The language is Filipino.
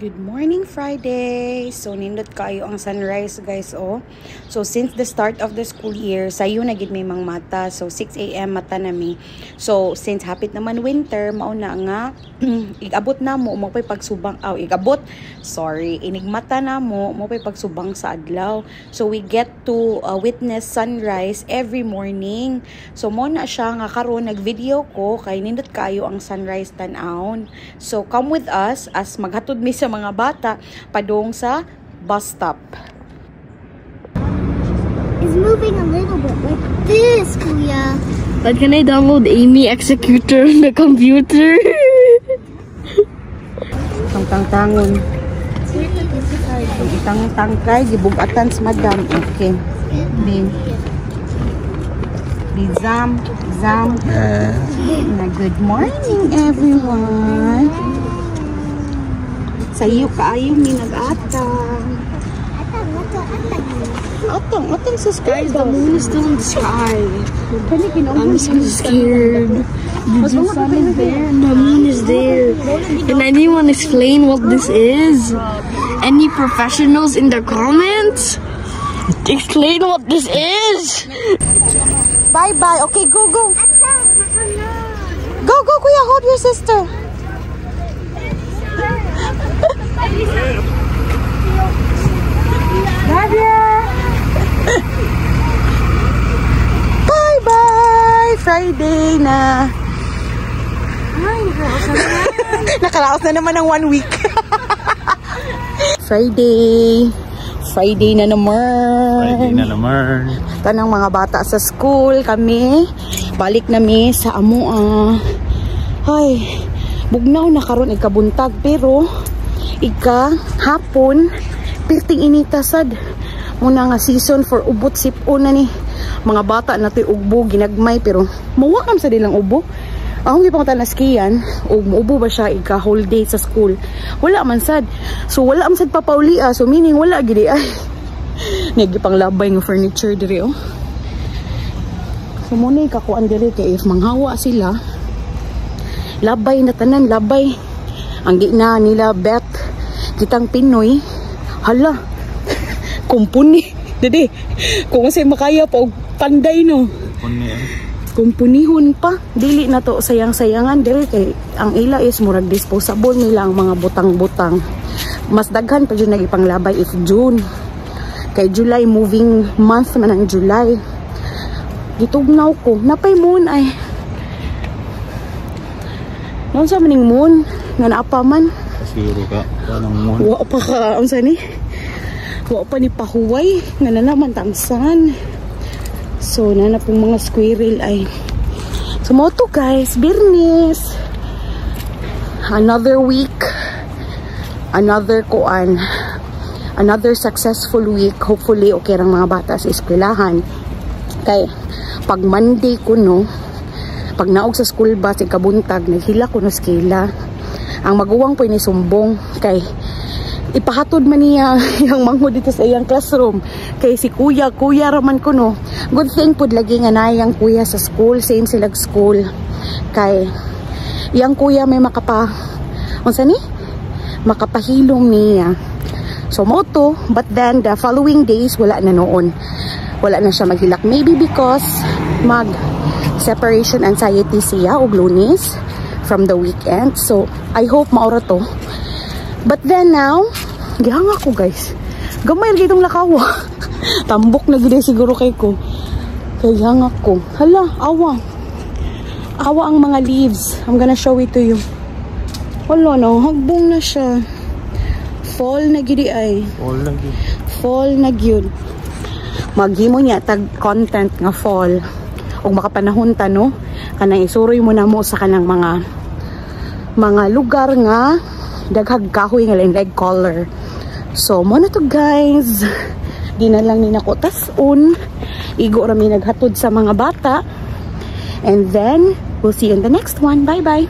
Good morning, Friday! So, nindot kayo ang sunrise, guys, oh. So, since the start of the school year, sayo na gid may mga mata. So, 6 AM mata nami. So, since hapit naman winter, mauna nga, igabot na mo pa'y pagsubang, inigmata na mo pa'y pagsubang sa adlaw. So, we get to witness sunrise every morning. So, mo na siya nga karon nag-video ko, kay nindot kayo ang sunrise tan-aon. So, come with us as maghatod mi sa mga bata padung sa bus stop. It's moving a little bit like this, Kuya. But can I download Amy Executor on the computer? Tang-tang-tangon. Itang-tangkay, gibugatan sa madam. Okay. Zam. Good morning, everyone. Sayo kaayo mi nag-atang. Atang sa sky. Guys, the moon is still in the sky. I'm so scared. The sun is there and the moon is there. Can anyone explain what this is? Any professionals in the comments? Explain what this is. Bye-bye. Okay, go. Go, Kuya. Hold your sister. Bye-bye! Friday na. Nakaraos na naman ng 1 week. Friday na naman. Tanang mga bata sa school kami. Balik nami sa amua. Ay, bugnaw na karon ikabuntag pero hapon pirting initasad muna nga season for ubot sipon na ni mga bata na to'y ugbo ginagmay pero mawakam sa dilang ubo. Akong gipangtan na skiyan o muubo ba siya whole day sa school, wala man sad. So wala man sad papaulia, so meaning wala gidi ay nagipang labay nga furniture diri oh. So muna ikakuan diri kay if manghawa sila labay na tanan, labay ang di na nila bet kitang Pinoy hala kumpuni dede kung say makaya pa og panday no kumpunihon pa dili na to sayang-sayangan dili kay ang ila is murag disposable nila ang mga butang-butang. Mas daghan pa jud nagipanglabay if June kay July moving month man ang July. Gitugnaw ko napay moon ay noon sa maning moon nga naapa man siguro ka anong moon wa pa ka unsa ni wa pa ni pahuway nga naman tamsan. So na pong mga squirrel ay sumoto guys, Birnis. Another week, another successful week. Hopefully okay rang mga bata sa eskwelahan. Kay pag Monday ko no, pag naog sa school bus ikabuntag naghila ko no skila. Ang maguwang po ni sumbong kay ipahatod man niya yung mangho dito sa iyang classroom kay si kuya raman ko no. Good thing pud lagi nga nayang kuya sa school, same silag school kay iyang kuya may makapahilom niya. So moto, but then the following days wala na noon, wala na siya maghilak, maybe because mag separation anxiety siya og Lunes from the weekend. So I hope maura to. But then now, gihang ako guys. Gamay lagi itong lakawa. Tambok na gid siguro kay ko. Kaya hang ako. Hala, awa. Awa ang mga leaves. I'm gonna show it to you. Wala no, hagbong na siya. Fall na gid ay. Fall na gyud. Maghimo niya tag content nga fall. Og makapanahon ta no, kanang isuroy mo na mo sa kanang mga lugar nga daghag kahoy nga leg color. So mo na to guys, di na lang ni nako tas-on igo ra mi naghatod sa mga bata, and then we'll see you in the next one. Bye bye.